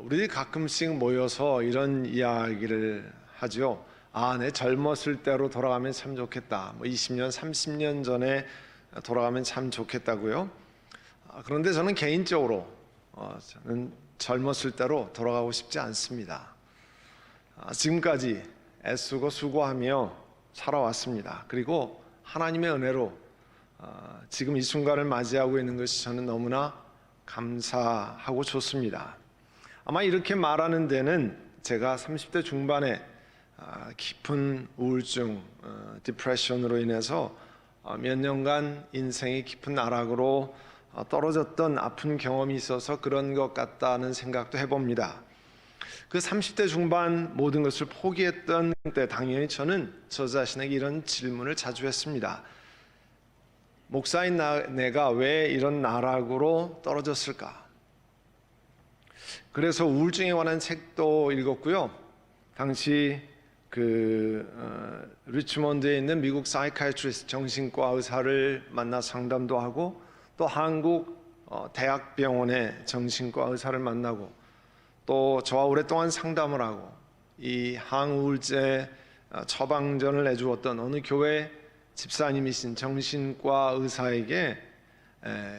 우리들이 가끔씩 모여서 이런 이야기를 하죠. 내 젊었을 때로 돌아가면 참 좋겠다. 20년, 30년 전에 돌아가면 참 좋겠다고요. 그런데 저는 개인적으로 저는 젊었을 때로 돌아가고 싶지 않습니다. 지금까지 애쓰고 수고하며 살아왔습니다. 그리고 하나님의 은혜로 지금 이 순간을 맞이하고 있는 것이 저는 너무나 감사하고 좋습니다. 아마 이렇게 말하는 데는 제가 30대 중반에 깊은 우울증, 디프레션으로 인해서 몇 년간 인생의 깊은 나락으로 떨어졌던 아픈 경험이 있어서 그런 것 같다는 생각도 해봅니다. 그 30대 중반 모든 것을 포기했던 때 당연히 저는 저 자신에게 이런 질문을 자주 했습니다. 목사인 내가 왜 이런 나락으로 떨어졌을까? 그래서 우울증에 관한 책도 읽었고요. 당시 리치몬드에 있는 미국 사이카이트리스트 정신과 의사를 만나 상담도 하고 또 한국 대학병원의 정신과 의사를 만나고 또 저와 오랫동안 상담을 하고 이 항우울제 처방전을 내주었던 어느 교회 집사님이신 정신과 의사에게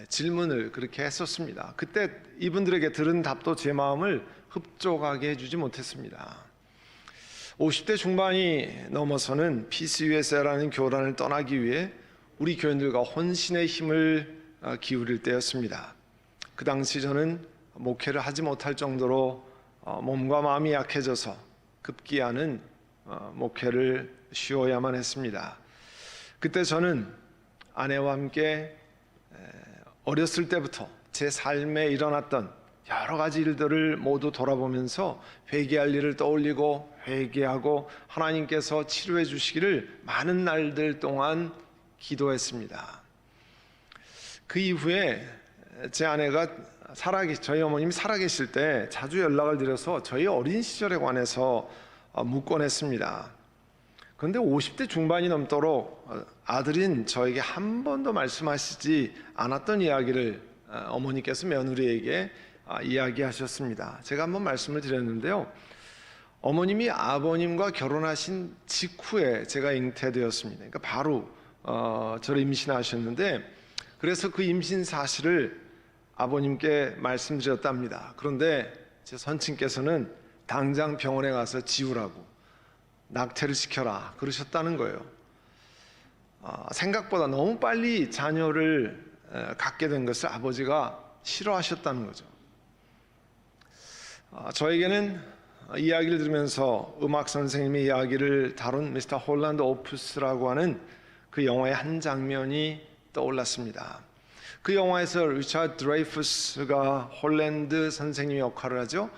질문을 그렇게 했었습니다. 그때 이분들에게 들은 답도 제 마음을 흡족하게 해주지 못했습니다. 50대 중반이 넘어서는 피스 USA라는 교단을 떠나기 위해 우리 교인들과 혼신의 힘을 기울일 때였습니다. 그 당시 저는 목회를 하지 못할 정도로 몸과 마음이 약해져서 급기야는 목회를 쉬어야만 했습니다. 그때 저는 아내와 함께 어렸을 때부터 제 삶에 일어났던 여러 가지 일들을 모두 돌아보면서 회개할 일을 떠올리고 회개하고 하나님께서 치료해 주시기를 많은 날들 동안 기도했습니다. 그 이후에 제 아내가 저희 어머님이 살아계실 때 자주 연락을 드려서 저희 어린 시절에 관해서 묻곤 했습니다. 그런데 50대 중반이 넘도록 아들인 저에게 한 번도 말씀하시지 않았던 이야기를 어머니께서 며느리에게 이야기하셨습니다. 제가 한번 말씀을 드렸는데요. 어머님이 아버님과 결혼하신 직후에 제가 잉태되었습니다. 그러니까 바로 저를 임신하셨는데 그래서 그 임신 사실을 아버님께 말씀드렸답니다. 그런데 제 선친께서는 당장 병원에 가서 지우라고 낙태를 시켜라 그러셨다는 거예요. 생각보다 너무 빨리 자녀를 갖게 된 것을 아버지가 싫어하셨다는 거죠. 저에게는 이야기를 들으면서 음악 선생님의 이야기를 다룬 미스터 홀란드 오프스라고 하는 그 영화의 한 장면이 떠올랐습니다. 그 영화에서 리차드 드레이푸스가 홀란드 선생님 역할을 하죠.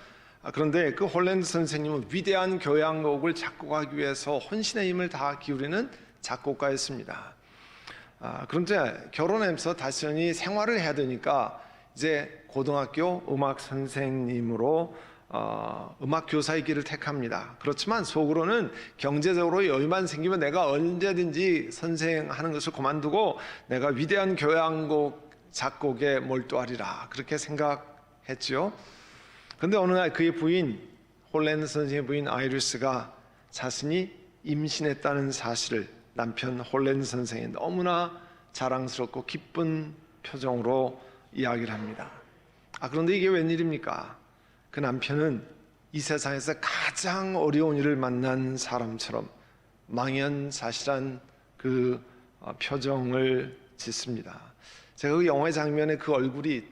그런데 그 홀란드 선생님은 위대한 교향곡을 작곡하기 위해서 혼신의 힘을 다 기울이는 작곡가였습니다. 그런데 결혼하면서 다시 생활을 해야 되니까 이제 고등학교 음악 선생님으로 음악 교사의 길을 택합니다. 그렇지만 속으로는 경제적으로 여유만 생기면 내가 언제든지 선생하는 것을 그만두고 내가 위대한 교향곡 작곡에 몰두하리라 그렇게 생각했죠. 그런데 어느 날 그의 부인 홀란드 선생의 부인 아이리스가 자신이 임신했다는 사실을 남편 홀란드 선생이 너무나 자랑스럽고 기쁜 표정으로 이야기를 합니다. 그런데 이게 웬일입니까? 그 남편은 이 세상에서 가장 어려운 일을 만난 사람처럼 망연자실한 그 표정을 짓습니다. 제가 그 영화의 장면에 그 얼굴이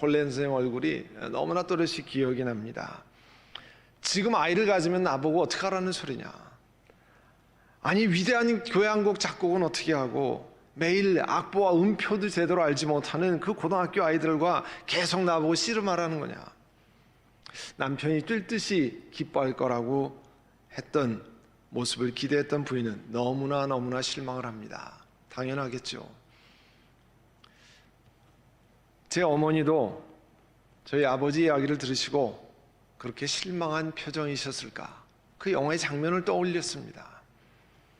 홀란드 선생 얼굴이 너무나 또렷이 기억이 납니다. 지금 아이를 가지면 나보고 어떡하라는 소리냐? 아니 위대한 교향곡 작곡은 어떻게 하고 매일 악보와 음표도 제대로 알지 못하는 그 고등학교 아이들과 계속 나보고 씨름하라는 거냐? 남편이 뛸 듯이 기뻐할 거라고 했던 모습을 기대했던 부인은 너무나 실망을 합니다. 당연하겠죠. 제 어머니도 저희 아버지 이야기를 들으시고 그렇게 실망한 표정이셨을까? 그 영화의 장면을 떠올렸습니다.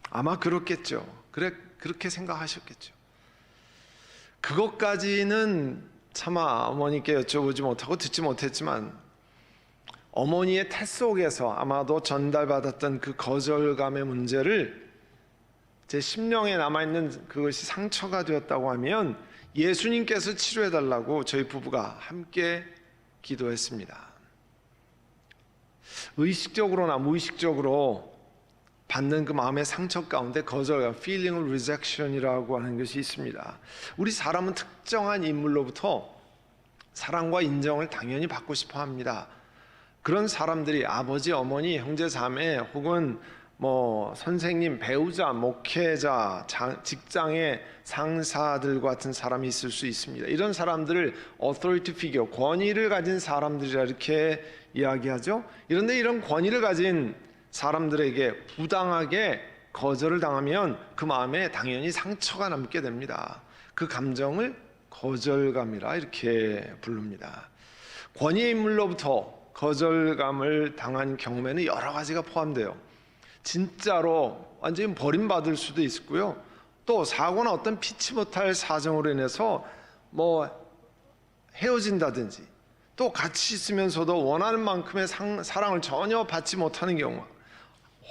아마 그렇겠죠. 그렇게 생각하셨겠죠. 그것까지는 차마 어머니께 여쭤보지 못하고 듣지 못했지만 어머니의 태 속에서 아마도 전달받았던 그 거절감의 문제를 제 심령에 남아있는 그것이 상처가 되었다고 하면 예수님께서 치료해달라고 저희 부부가 함께 기도했습니다. 의식적으로나 무의식적으로 받는 그 마음의 상처 가운데 거절감, feeling of rejection이라고 하는 것이 있습니다. 우리 사람은 특정한 인물로부터 사랑과 인정을 당연히 받고 싶어 합니다. 그런 사람들이 아버지, 어머니, 형제, 자매 혹은 선생님, 배우자, 목회자, 직장의 상사들 같은 사람이 있을 수 있습니다. 이런 사람들을 authority figure, 권위를 가진 사람들이라 이렇게 이야기하죠. 그런데 이런 권위를 가진 사람들에게 부당하게 거절을 당하면 그 마음에 당연히 상처가 남게 됩니다. 그 감정을 거절감이라 이렇게 부릅니다. 권위의 인물로부터 거절감을 당한 경우에는 여러 가지가 포함돼요. 진짜로 완전히 버림받을 수도 있고요. 또 사고나 어떤 피치 못할 사정으로 인해서 헤어진다든지, 또 같이 있으면서도 원하는 만큼의 사랑을 전혀 받지 못하는 경우,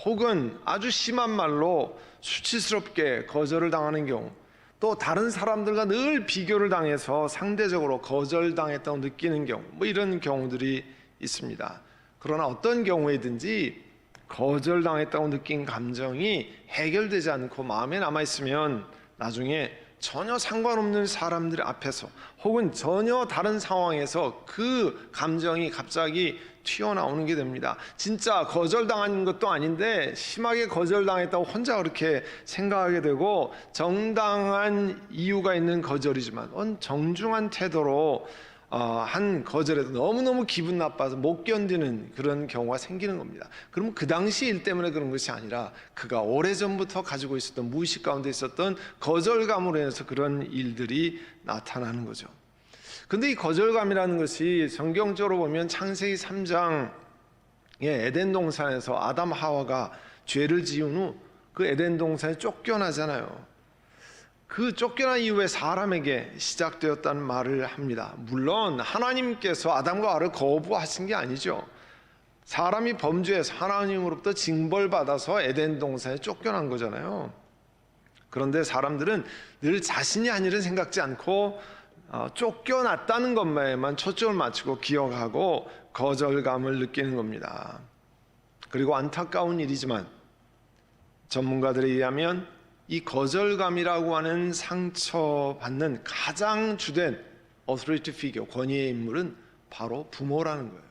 혹은 아주 심한 말로 수치스럽게 거절을 당하는 경우, 또 다른 사람들과 늘 비교를 당해서 상대적으로 거절당했다고 느끼는 경우, 이런 경우들이 있습니다. 그러나 어떤 경우에든지 거절당했다고 느낀 감정이 해결되지 않고 마음에 남아있으면 나중에 전혀 상관없는 사람들 앞에서 혹은 전혀 다른 상황에서 그 감정이 갑자기 튀어나오는 게 됩니다. 진짜 거절당한 것도 아닌데 심하게 거절당했다고 혼자 그렇게 생각하게 되고, 정당한 이유가 있는 거절이지만 정중한 태도로 한 거절에도 너무너무 기분 나빠서 못 견디는 그런 경우가 생기는 겁니다. 그러면 그 당시 일 때문에 그런 것이 아니라 그가 오래전부터 가지고 있었던, 무의식 가운데 있었던 거절감으로 인해서 그런 일들이 나타나는 거죠. 근데 이 거절감이라는 것이 성경적으로 보면 창세기 3장의 에덴 동산에서 아담 하와가 죄를 지은 후 그 에덴 동산에 쫓겨나잖아요. 그 쫓겨난 이후에 사람에게 시작되었다는 말을 합니다. 물론 하나님께서 아담과 하와를 거부하신 게 아니죠. 사람이 범죄해서 하나님으로부터 징벌받아서 에덴 동산에 쫓겨난 거잖아요. 그런데 사람들은 늘 자신이 한 일은 생각지 않고 쫓겨났다는 것만에만 초점을 맞추고 기억하고 거절감을 느끼는 겁니다. 그리고 안타까운 일이지만 전문가들에 의하면 이 거절감이라고 하는 상처받는 가장 주된 authority figure, 권위의 인물은 바로 부모라는 거예요.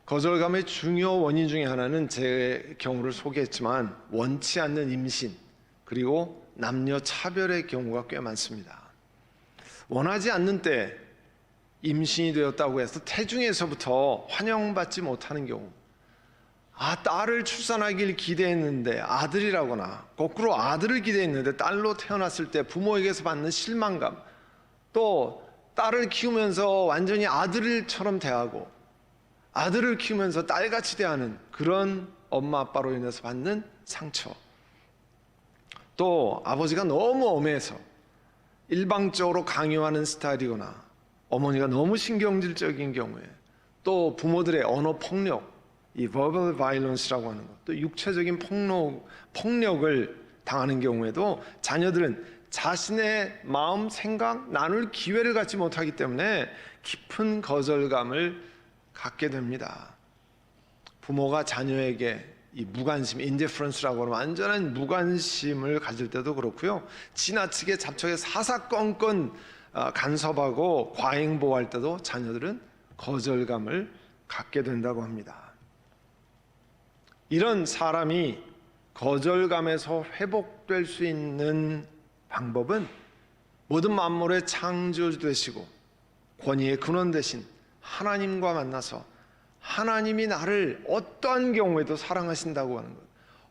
거절감의 중요 원인 중에 하나는 제 경우를 소개했지만 원치 않는 임신, 그리고 남녀 차별의 경우가 꽤 많습니다. 원하지 않는 때 임신이 되었다고 해서 태중에서부터 환영받지 못하는 경우, 딸을 출산하길 기대했는데 아들이라거나, 거꾸로 아들을 기대했는데 딸로 태어났을 때 부모에게서 받는 실망감, 또 딸을 키우면서 완전히 아들처럼 대하고 아들을 키우면서 딸같이 대하는 그런 엄마 아빠로 인해서 받는 상처, 또 아버지가 너무 엄해서 일방적으로 강요하는 스타일이거나 어머니가 너무 신경질적인 경우에, 또 부모들의 언어 폭력, 이 verbal violence라고 하는 것, 또 육체적인 폭력을 당하는 경우에도 자녀들은 자신의 마음, 생각, 나눌 기회를 갖지 못하기 때문에 깊은 거절감을 갖게 됩니다. 부모가 자녀에게 이 무관심, indifference라고 하는 완전한 무관심을 가질 때도 그렇고요, 지나치게 잡초에 사사건건 간섭하고 과잉보호할 때도 자녀들은 거절감을 갖게 된다고 합니다. 이런 사람이 거절감에서 회복될 수 있는 방법은 모든 만물의 창조주 되시고 권위의 근원 되신 하나님과 만나서 하나님이 나를 어떠한 경우에도 사랑하신다고 하는 것,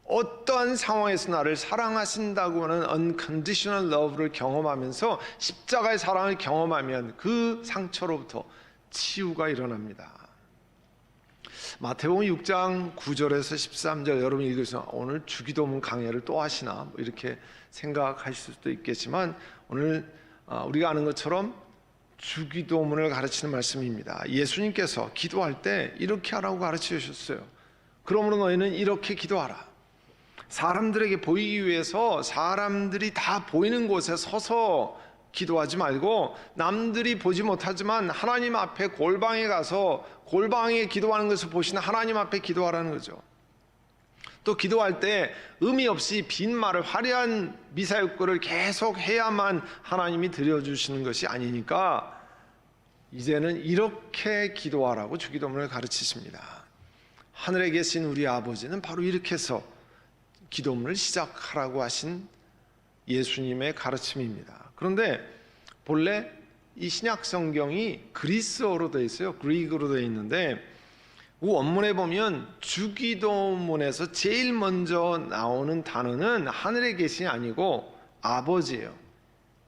어떠한 상황에서 나를 사랑하신다고 하는 unconditional love를 경험하면서 십자가의 사랑을 경험하면 그 상처로부터 치유가 일어납니다. 마태복음 6장 9절에서 13절 여러분이 읽으시면 오늘 주기도문 강해를 또 하시나 이렇게 생각하실 수도 있겠지만, 오늘 우리가 아는 것처럼 주기도문을 가르치는 말씀입니다. 예수님께서 기도할 때 이렇게 하라고 가르쳐 주셨어요. 그러므로 너희는 이렇게 기도하라. 사람들에게 보이기 위해서 사람들이 다 보이는 곳에 서서 기도하지 말고 남들이 보지 못하지만 하나님 앞에 골방에 가서 골방에 기도하는 것을 보시는 하나님 앞에 기도하라는 거죠. 또 기도할 때 의미 없이 빈 말을 화려한 미사역구를 계속 해야만 하나님이 들려주시는 것이 아니니까 이제는 이렇게 기도하라고 주기도문을 가르치십니다. 하늘에 계신 우리 아버지는 바로 이렇게 해서 기도문을 시작하라고 하신 예수님의 가르침입니다. 그런데 본래 이 신약 성경이 그리스어로 되어 있어요. 그리크로 되어 있는데 그 원문에 보면 주기도문에서 제일 먼저 나오는 단어는 하늘에 계신이 아니고 아버지예요.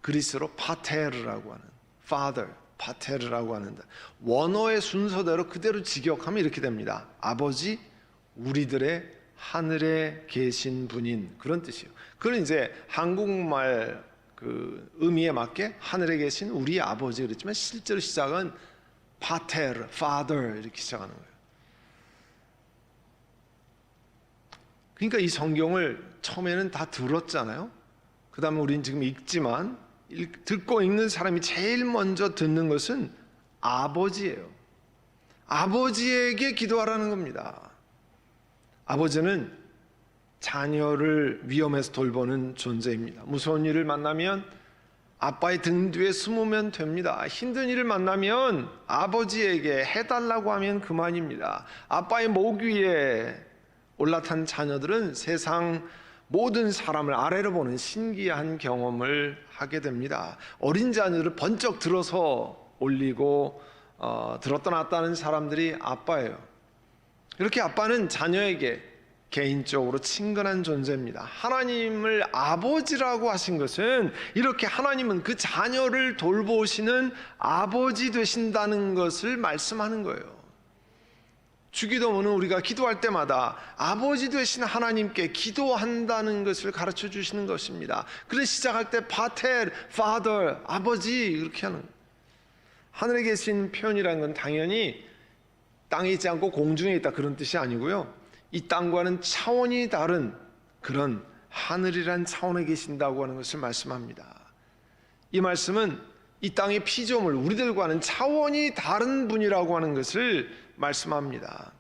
그리스어로 파테르라고 하는 father, 파테르라고 하는데 원어의 순서대로 그대로 직역하면 이렇게 됩니다. 아버지, 우리들의 하늘에 계신 분인 그런 뜻이에요. 그건 이제 한국말 그 의미에 맞게 하늘에 계신 우리 아버지 그랬지만 실제로 시작은 파테르, father 이렇게 시작하는 거예요. 그러니까 이 성경을 처음에는 다 들었잖아요. 그 다음에 우리는 지금 읽지만 듣고 읽는 사람이 제일 먼저 듣는 것은 아버지예요. 아버지에게 기도하라는 겁니다. 아버지는 자녀를 위험에서 돌보는 존재입니다. 무서운 일을 만나면 아빠의 등 뒤에 숨으면 됩니다. 힘든 일을 만나면 아버지에게 해달라고 하면 그만입니다. 아빠의 목 위에 올라탄 자녀들은 세상 모든 사람을 아래로 보는 신기한 경험을 하게 됩니다. 어린 자녀를 번쩍 들어서 올리고 들었다 놨다 하는 사람들이 아빠예요. 이렇게 아빠는 자녀에게 개인적으로 친근한 존재입니다. 하나님을 아버지라고 하신 것은 이렇게 하나님은 그 자녀를 돌보시는 아버지 되신다는 것을 말씀하는 거예요. 주기도문은 우리가 기도할 때마다 아버지 되신 하나님께 기도한다는 것을 가르쳐 주시는 것입니다. 그래서 시작할 때 파텔, father, 아버지 이렇게 하는 거예요. 하늘에 계신 표현이라는 건 당연히 땅에 있지 않고 공중에 있다 그런 뜻이 아니고요. 이 땅과는 차원이 다른 그런 하늘이란 차원에 계신다고 하는 것을 말씀합니다. 이 말씀은 이 땅의 피조물 우리들과는 차원이 다른 분이라고 하는 것을 말씀합니다.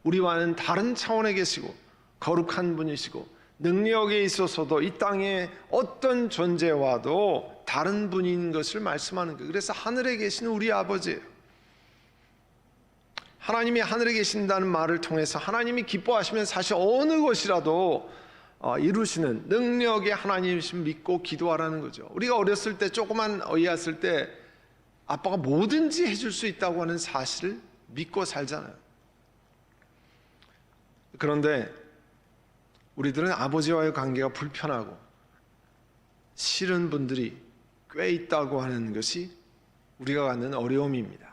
우리와는 다른 차원에 계시고 거룩한 분이시고 능력에 있어서도 이 땅의 어떤 존재와도 다른 분인 것을 말씀하는 거예요. 그래서 하늘에 계시는 우리 아버지예요. 하나님이 하늘에 계신다는 말을 통해서 하나님이 기뻐하시면 사실 어느 것이라도 이루시는 능력의 하나님이심 믿고 기도하라는 거죠. 우리가 어렸을 때 조그만 어이였을 때 아빠가 뭐든지 해줄 수 있다고 하는 사실을 믿고 살잖아요. 그런데 우리들은 아버지와의 관계가 불편하고 싫은 분들이 꽤 있다고 하는 것이 우리가 갖는 어려움입니다.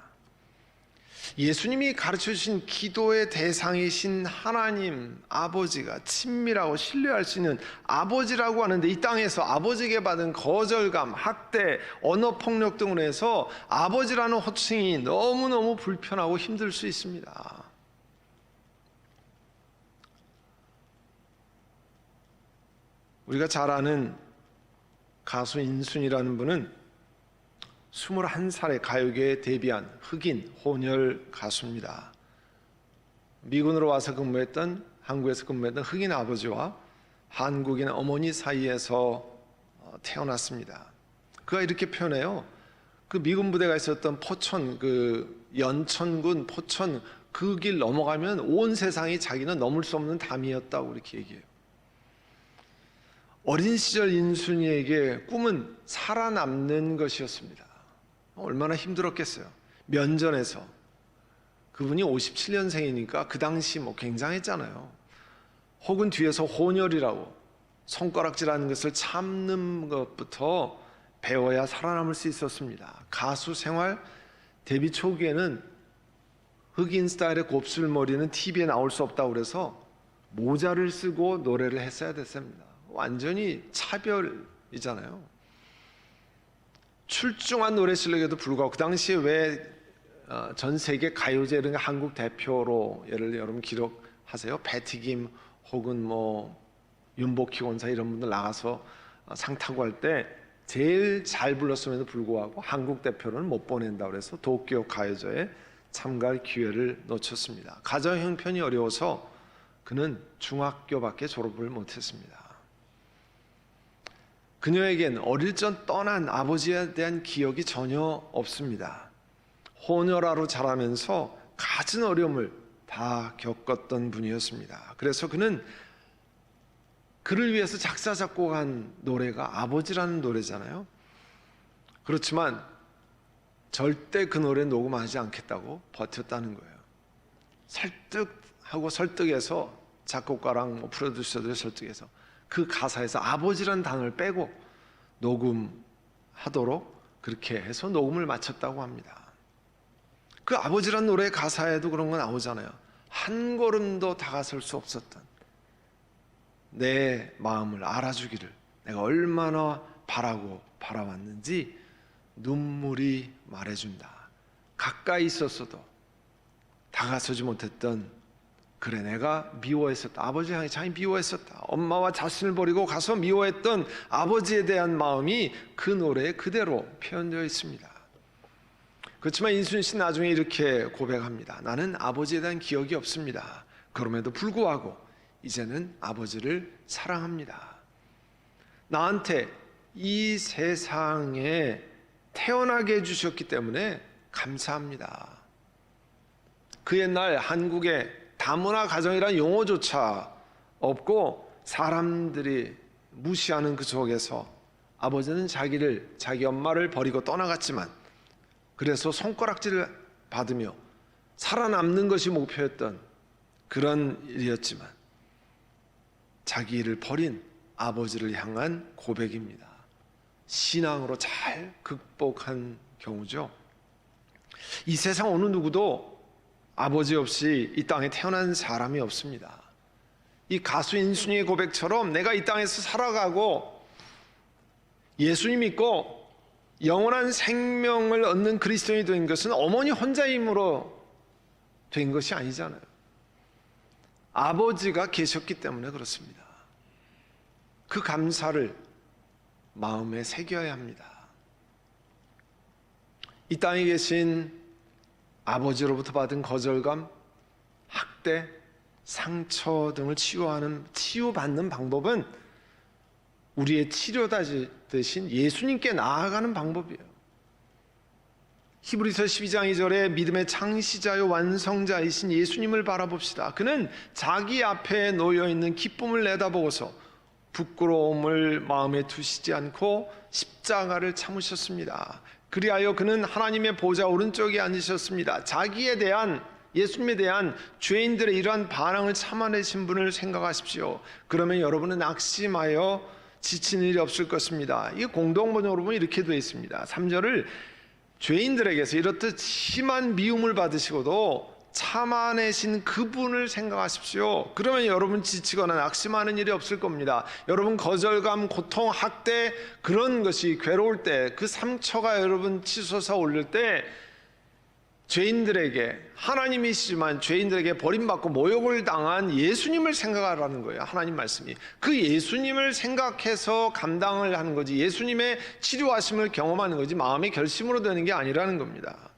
예수님이 가르쳐 주신 기도의 대상이신 하나님 아버지가 친밀하고 신뢰할 수 있는 아버지라고 하는데 이 땅에서 아버지에게 받은 거절감, 학대, 언어폭력 등으로 해서 아버지라는 호칭이 너무너무 불편하고 힘들 수 있습니다. 우리가 잘 아는 가수 인순이라는 분은 21살의 가요계에 데뷔한 흑인 혼혈 가수입니다. 미군으로 와서 근무했던 한국에서 근무했던 흑인 아버지와 한국인 어머니 사이에서 태어났습니다. 그가 이렇게 표현해요. 그 미군 부대가 있었던 포천 그 연천군 포천 그 길 넘어가면 온 세상이 자기는 넘을 수 없는 담이었다고 이렇게 얘기해요. 어린 시절 인순이에게 꿈은 살아남는 것이었습니다. 얼마나 힘들었겠어요. 면전에서 그분이 57년생이니까 그 당시 굉장했잖아요. 혹은 뒤에서 혼혈이라고 손가락질하는 것을 참는 것부터 배워야 살아남을 수 있었습니다. 가수 생활 데뷔 초기에는 흑인 스타일의 곱슬머리는 TV에 나올 수 없다고 그래서 모자를 쓰고 노래를 했어야 됐습니다. 완전히 차별이잖아요. 출중한 노래 실력에도 불구하고 그 당시에 왜 전 세계 가요제 이런 거 한국 대표로 예를 들어 여러분 기록하세요. 배티김 혹은 뭐 윤복희 원사 이런 분들 나가서 상 타고 할 때 제일 잘 불렀음에도 불구하고 한국 대표로는 못 보낸다 그래서 도쿄 가요제에 참가할 기회를 놓쳤습니다. 가정 형편이 어려워서 그는 중학교밖에 졸업을 못했습니다. 그녀에겐 어릴 적 떠난 아버지에 대한 기억이 전혀 없습니다. 호녀라로 자라면서 갖은 어려움을 다 겪었던 분이었습니다. 그래서 그는 그를 위해서 작사 작곡한 노래가 아버지라는 노래잖아요. 그렇지만 절대 그 노래 녹음하지 않겠다고 버텼다는 거예요. 설득해서 작곡가랑 프로듀서들 설득해서 그 가사에서 아버지라는 단어를 빼고 녹음하도록 그렇게 해서 녹음을 마쳤다고 합니다. 그 아버지란 노래 가사에도 그런 거 나오잖아요. 한 걸음도 다가설 수 없었던 내 마음을 알아주기를 내가 얼마나 바라고 바라왔는지 눈물이 말해준다. 가까이 있었어도 다가서지 못했던 그래 내가 미워했었다. 아버지 향해 참 미워했었다. 엄마와 자신을 버리고 가서 미워했던 아버지에 대한 마음이 그 노래에 그대로 표현되어 있습니다. 그렇지만 인순 나중에 이렇게 고백합니다. 나는 아버지에 대한 기억이 없습니다. 그럼에도 불구하고 이제는 아버지를 사랑합니다. 나한테 이 세상에 태어나게 해주셨기 때문에 감사합니다. 그 옛날 한국에 다문화 가정이라는 용어조차 없고 사람들이 무시하는 그 속에서 아버지는 자기 엄마를 버리고 떠나갔지만 그래서 손가락질을 받으며 살아남는 것이 목표였던 그런 일이었지만 자기를 버린 아버지를 향한 고백입니다. 신앙으로 잘 극복한 경우죠. 이 세상 어느 누구도 아버지 없이 이 땅에 태어난 사람이 없습니다. 이 가수 인순이의 고백처럼 내가 이 땅에서 살아가고 예수님 믿고 영원한 생명을 얻는 그리스도인이 된 것은 어머니 혼자의 힘으로 된 것이 아니잖아요. 아버지가 계셨기 때문에 그렇습니다. 그 감사를 마음에 새겨야 합니다. 이 땅에 계신 아버지로부터 받은 거절감, 학대, 상처 등을 치유받는 방법은 우리의 치료다 대신 예수님께 나아가는 방법이에요. 히브리서 12장 2절에 믿음의 창시자요 완성자이신 예수님을 바라봅시다. 그는 자기 앞에 놓여있는 기쁨을 내다보고서 부끄러움을 마음에 두시지 않고 십자가를 참으셨습니다. 그리하여 그는 하나님의 보좌 오른쪽에 앉으셨습니다. 예수님에 대한 죄인들의 이러한 반항을 참아내신 분을 생각하십시오. 그러면 여러분은 낙심하여 지친 일이 없을 것입니다. 이 공동번역으로 보면 이렇게 되어 있습니다. 3절을 죄인들에게서 이렇듯 심한 미움을 받으시고도 참아내신 그분을 생각하십시오. 그러면 여러분 지치거나 낙심하는 일이 없을 겁니다. 여러분 거절감, 고통, 학대 그런 것이 괴로울 때 그 상처가 여러분 치솟아 올릴 때 죄인들에게 하나님이시지만 죄인들에게 버림받고 모욕을 당한 예수님을 생각하라는 거예요. 하나님 말씀이. 그 예수님을 생각해서 감당을 하는 거지 예수님의 치료하심을 경험하는 거지 마음의 결심으로 되는 게 아니라는 겁니다.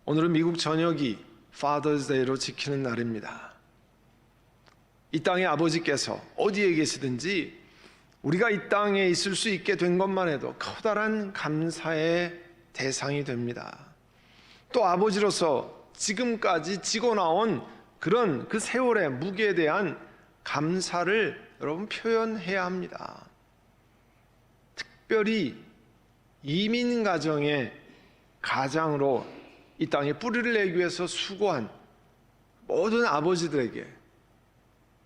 오늘은 미국 전역이 Father's Day로 지키는 날입니다. 이 땅의 아버지께서 어디에 계시든지 우리가 이 땅에 있을 수 있게 된 것만 해도 커다란 감사의 대상이 됩니다. 또 아버지로서 지금까지 지고 나온 그런 그 세월의 무게에 대한 감사를 여러분 표현해야 합니다. 특별히 이민 가정의 가장으로 이 땅에 뿌리를 내기 위해서 수고한 모든 아버지들에게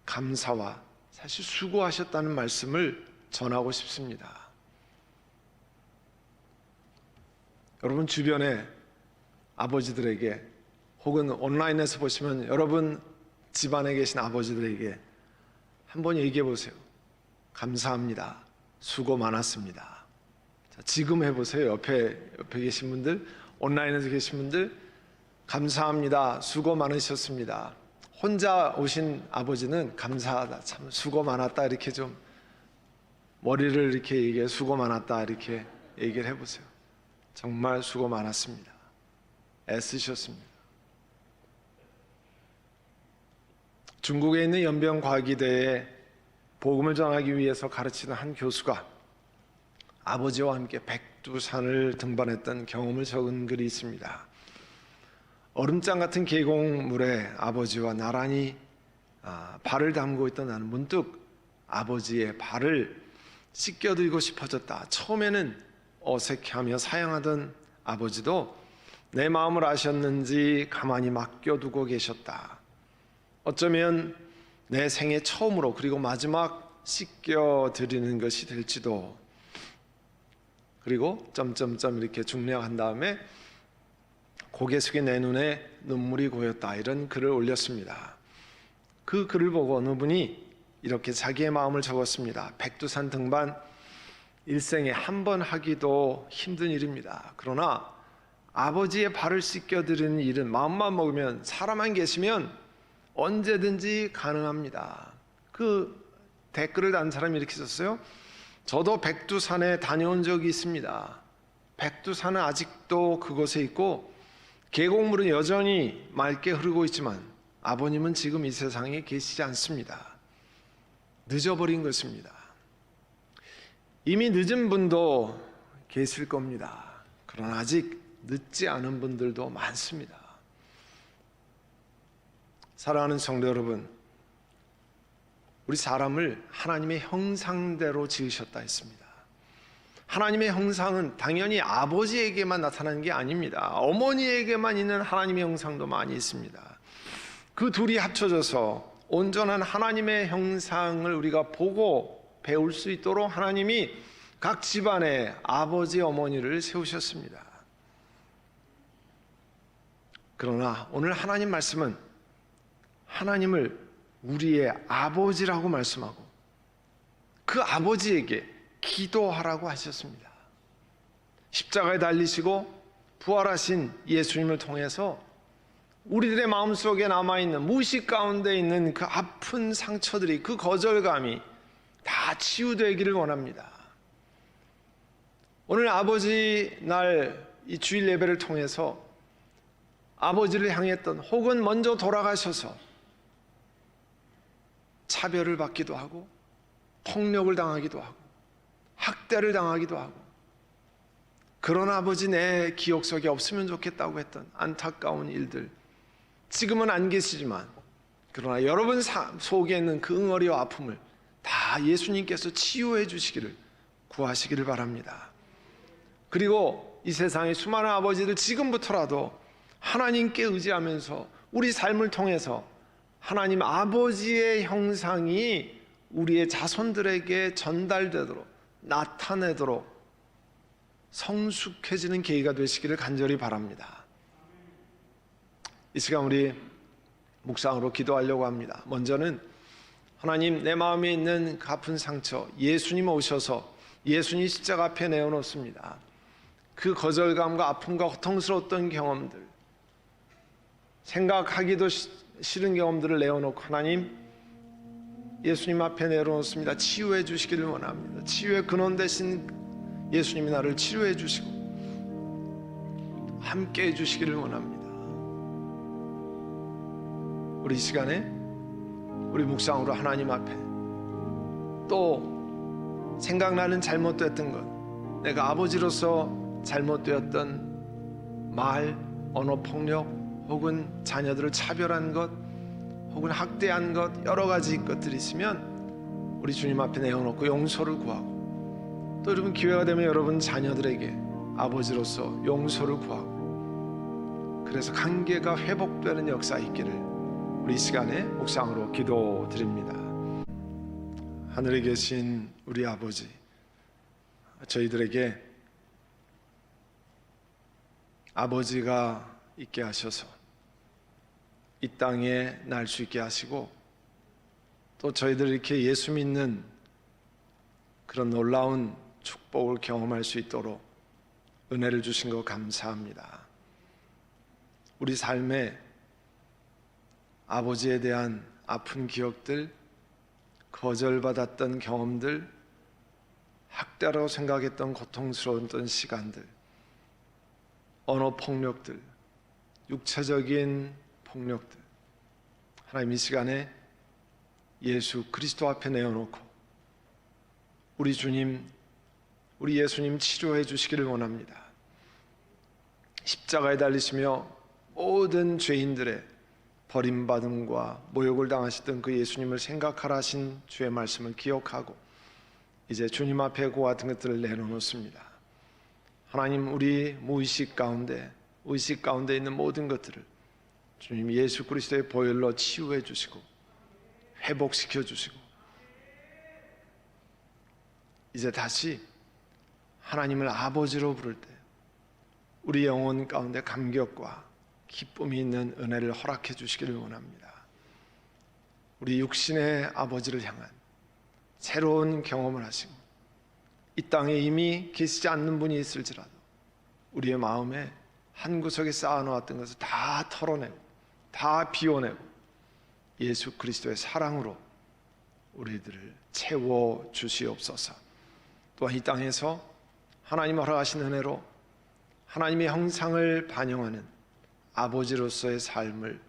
감사와 사실 수고하셨다는 말씀을 전하고 싶습니다. 여러분 주변에 아버지들에게 혹은 온라인에서 보시면 여러분 집안에 계신 아버지들에게 한번 얘기해 보세요. 감사합니다. 수고 많았습니다. 자, 지금 해보세요. 옆에 계신 분들, 온라인에서 계신 분들, 감사합니다. 수고 많으셨습니다. 혼자 오신 아버지는 감사하다, 참 수고 많았다, 이렇게 좀 머리를 이렇게 얘기해, 수고 많았다 이렇게 얘기를 해보세요. 정말 수고 많았습니다. 애쓰셨습니다. 중국에 있는 연변과기대에 복음을 전하기 위해서 가르치는 한 교수가 아버지와 함께 백두산을 등반했던 경험을 적은 글이 있습니다. 얼음장 같은 계곡물에 아버지와 나란히 발을 담고 있던 나는 문득 아버지의 발을 씻겨드리고 싶어졌다. 처음에는 어색해하며 사양하던 아버지도 내 마음을 아셨는지 가만히 맡겨두고 계셨다. 어쩌면 내 생애 처음으로 그리고 마지막 씻겨드리는 것이 될지도. 그리고 점점점 이렇게 중략한 다음에 고개 숙여 내 눈에 눈물이 고였다, 이런 글을 올렸습니다. 그 글을 보고 어느 분이 이렇게 자기의 마음을 적었습니다. 백두산 등반 일생에 한 번 하기도 힘든 일입니다. 그러나 아버지의 발을 씻겨드리는 일은 마음만 먹으면, 사람만 계시면 언제든지 가능합니다. 그 댓글을 단 사람이 이렇게 썼어요. 저도 백두산에 다녀온 적이 있습니다. 백두산은 아직도 그곳에 있고 계곡물은 여전히 맑게 흐르고 있지만 아버님은 지금 이 세상에 계시지 않습니다. 늦어버린 것입니다. 이미 늦은 분도 계실 겁니다. 그러나 아직 늦지 않은 분들도 많습니다. 사랑하는 성도 여러분, 우리 사람을 하나님의 형상대로 지으셨다 했습니다. 하나님의 형상은 당연히 아버지에게만 나타나는 게 아닙니다. 어머니에게만 있는 하나님의 형상도 많이 있습니다. 그 둘이 합쳐져서 온전한 하나님의 형상을 우리가 보고 배울 수 있도록 하나님이 각 집안에 아버지, 어머니를 세우셨습니다. 그러나 오늘 하나님 말씀은 하나님을 우리의 아버지라고 말씀하고 그 아버지에게 기도하라고 하셨습니다. 십자가에 달리시고 부활하신 예수님을 통해서 우리들의 마음속에 남아있는 무의식 가운데 있는 그 아픈 상처들이, 그 거절감이 다 치유되기를 원합니다. 오늘 아버지 날 이 주일 예배를 통해서 아버지를 향했던, 혹은 먼저 돌아가셔서 차별을 받기도 하고 폭력을 당하기도 하고 학대를 당하기도 하고, 그런 아버지 내 기억 속에 없으면 좋겠다고 했던 안타까운 일들, 지금은 안 계시지만 그러나 여러분 속에 있는 그 응어리와 아픔을 다 예수님께서 치유해 주시기를 구하시기를 바랍니다. 그리고 이 세상의 수많은 아버지들, 지금부터라도 하나님께 의지하면서 우리 삶을 통해서 하나님 아버지의 형상이 우리의 자손들에게 전달되도록, 나타내도록 성숙해지는 계기가 되시기를 간절히 바랍니다. 이 시간 우리 묵상으로 기도하려고 합니다. 먼저는 하나님, 내 마음에 있는 그 아픈 상처, 예수님 오셔서 예수님 십자가 앞에 내어놓습니다. 그 거절감과 아픔과 고통스러웠던 경험들, 생각하기도 싫은 경험들을 내어놓고 하나님, 예수님 앞에 내려놓습니다. 치유해 주시기를 원합니다. 치유의 근원 되신 예수님이 나를 치료해 주시고 함께 해 주시기를 원합니다. 우리 이 시간에 우리 묵상으로 하나님 앞에 또 생각나는 잘못됐던 것, 내가 아버지로서 잘못되었던 말, 언어폭력, 혹은 자녀들을 차별한 것, 혹은 학대한 것, 여러 가지 것들이 있으면 우리 주님 앞에 내어놓고 용서를 구하고, 또 여러분 기회가 되면 여러분 자녀들에게 아버지로서 용서를 구하고, 그래서 관계가 회복되는 역사 있기를 우리 이 시간에 묵상으로 기도드립니다. 하늘에 계신 우리 아버지, 저희들에게 아버지가 있게 하셔서 이 땅에 날 수 있게 하시고, 또 저희들 이렇게 예수 믿는 그런 놀라운 축복을 경험할 수 있도록 은혜를 주신 것 감사합니다. 우리 삶에 아버지에 대한 아픈 기억들, 거절받았던 경험들, 학대라고 생각했던 고통스러웠던 시간들, 언어 폭력들, 육체적인 폭력들, 하나님 이 시간에 예수 그리스도 앞에 내어놓고 우리 주님, 우리 예수님 치료해 주시기를 원합니다. 십자가에 달리시며 모든 죄인들의 버림받음과 모욕을 당하셨던 그 예수님을 생각하라 하신 주의 말씀을 기억하고 이제 주님 앞에 그와 같은 것들을 내려놓습니다. 하나님, 우리 무의식 가운데, 의식 가운데 있는 모든 것들을 주님 예수 그리스도의 보혈로 치유해 주시고 회복시켜 주시고 이제 다시 하나님을 아버지로 부를 때 우리 영혼 가운데 감격과 기쁨이 있는 은혜를 허락해 주시기를 원합니다. 우리 육신의 아버지를 향한 새로운 경험을 하시고 이 땅에 이미 계시지 않는 분이 있을지라도 우리의 마음에 한 구석에 쌓아놓았던 것을 다 털어내고 다 비워내고 예수 그리스도의 사랑으로 우리들을 채워 주시옵소서. 또한 이 땅에서 하나님 허락하신 은혜로 하나님의 형상을 반영하는 아버지로서의 삶을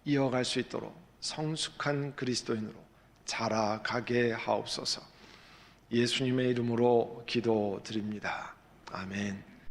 이어갈 수 있도록 성숙한 그리스도인으로 자라가게 하옵소서. 예수님의 이름으로 기도드립니다. 아멘.